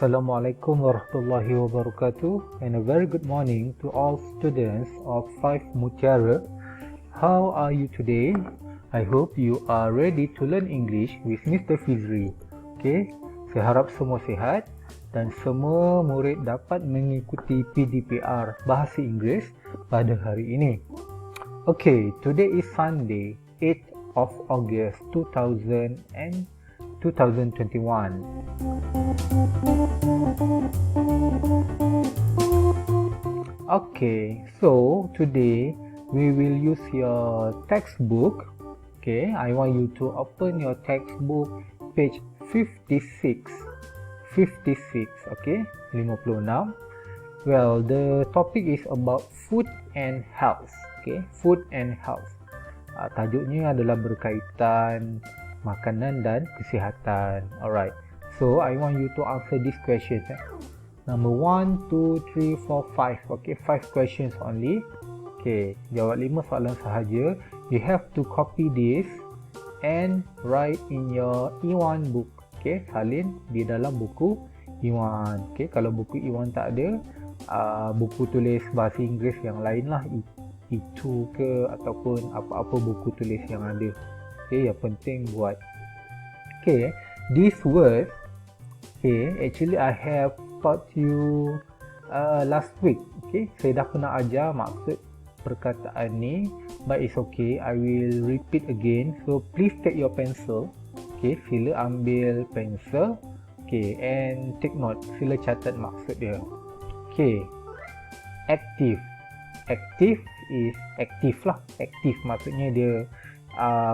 Assalamualaikum warahmatullahi wabarakatuh, and a very good morning to all students of 5 Mutiara. How are you today? I hope you are ready to learn English with Mr. Fizri. Okay, saya harap semua sihat dan semua murid dapat mengikuti PDPR Bahasa Inggeris pada hari ini. Okay, today is Sunday, 8th of August 2021. Okay, so today we will use your textbook. Okay, I want you to open your textbook page 56. Okay, 56. Well, the topic is about food and health. Okay, food and health. Tajuknya adalah berkaitan makanan dan kesihatan. Alright, so I want you to answer these questions. Number 1, 2, 3, 4, 5. Okay, 5 questions only. Okay, jawab 5 soalan sahaja. You have to copy this and write in your E1 book. Okay, salin di dalam buku E1. Okay, kalau buku E1 tak ada, buku tulis bahasa Inggeris yang lain lah, E2 ke ataupun apa-apa buku tulis yang ada. Okay, yang penting buat. Okay, this word, okay, actually I have taught you last week. Okay, saya dah pernah ajar maksud perkataan ni, but it's okay, I will repeat again. So please take your pencil. Okay, sila ambil pensel. Okay, and take note, sila catat maksud dia. Okay, active. Active is active lah. Active maksudnya dia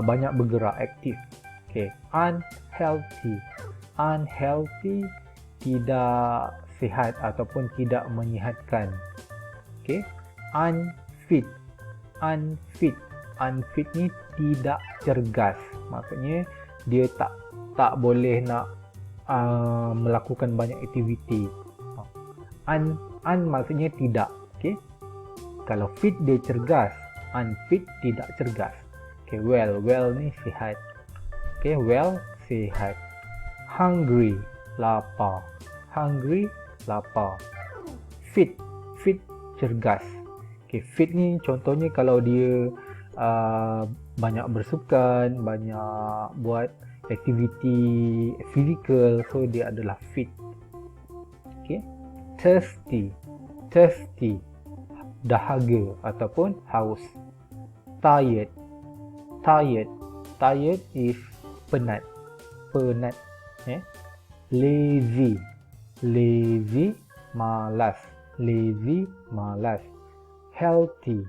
banyak bergerak, aktif. Okay, unhealthy. Unhealthy, tidak sihat ataupun tidak menyihatkan. Okay, unfit. Unfit. Unfit ni tidak cergas. Maksudnya dia tak boleh nak melakukan banyak aktiviti. Un maksudnya tidak. Okay, kalau fit dia cergas, unfit tidak cergas. Okay, well ni sihat. Okay, well, sihat. Hungry, lapar. Hungry, lapar. Fit cergas. Okay, fit ni contohnya kalau dia banyak bersukan, banyak buat aktiviti fizikal, so dia adalah fit. Okay, thirsty. Dahaga ataupun haus. Tired is penat. Lazy, malas. Healthy,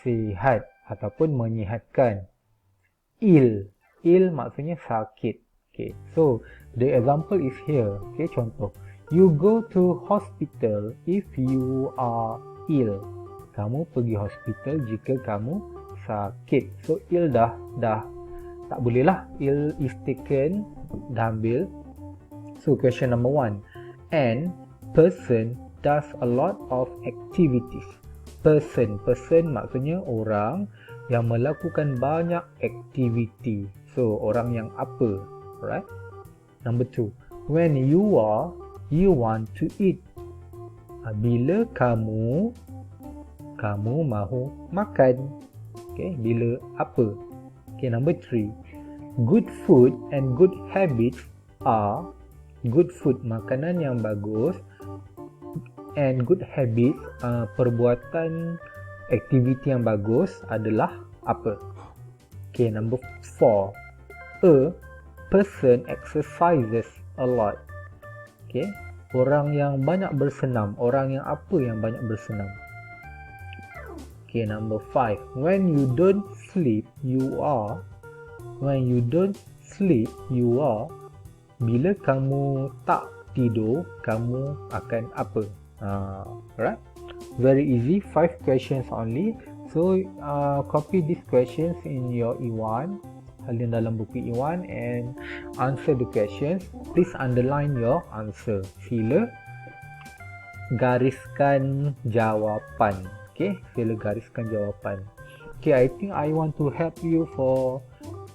sihat ataupun menyihatkan. Ill maksudnya sakit. Okay, so the example is here. Okay, contoh, you go to hospital if you are ill. Kamu pergi hospital jika kamu sakit. So ill dah tak boleh lah. Ill is taken, dah ambil. So question number 1. An person does a lot of activities. Person maksudnya orang yang melakukan banyak aktiviti. So orang yang apa? Right? Number 2. When you want to eat. Bila kamu mahu makan. Okay, bila apa? Okay, number 3. Good food and good habits are. Good food, makanan yang bagus, and good habits, perbuatan aktiviti yang bagus adalah apa? Okay, number 4. A person exercises a lot. Okay, orang yang banyak bersenam. Orang yang apa yang banyak bersenam? Okay, number 5. When you don't sleep, you are. Bila kamu tak tidur, kamu akan apa? Right? Very easy. 5 questions only. So copy these questions in your E1. Salin dalam buku E1 and answer the questions. Please underline your answer. Sila gariskan jawapan. Okay, sila gariskan jawapan. Okay, I think I want to help you for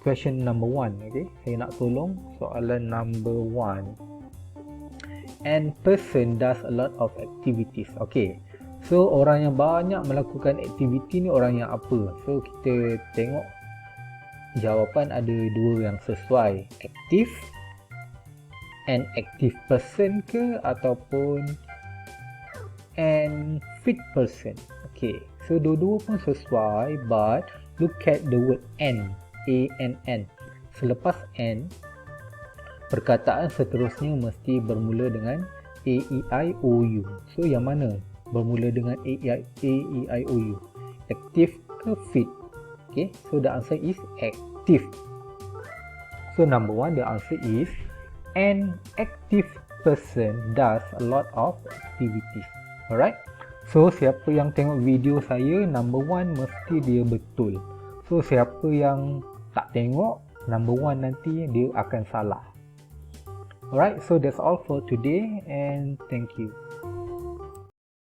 question number 1. Okay, saya nak tolong soalan number 1. An person does a lot of activities. Okay, so orang yang banyak melakukan aktiviti ni orang yang apa? So kita tengok jawapan ada dua yang sesuai. Active, an active person ke ataupun an fit person. Okay, so dua-dua pun sesuai, but look at the word an, A-N-N. Selepas an, perkataan seterusnya mesti bermula dengan A-E-I-O-U. So yang mana bermula dengan A-E-I-O-U? Active ke fit? Okay, so the answer is active. So number one, the answer is an active person does a lot of activities. Alright, so siapa yang tengok video saya, number one mesti dia betul. So siapa yang tak tengok, number one nanti dia akan salah. Alright, so that's all for today and thank you.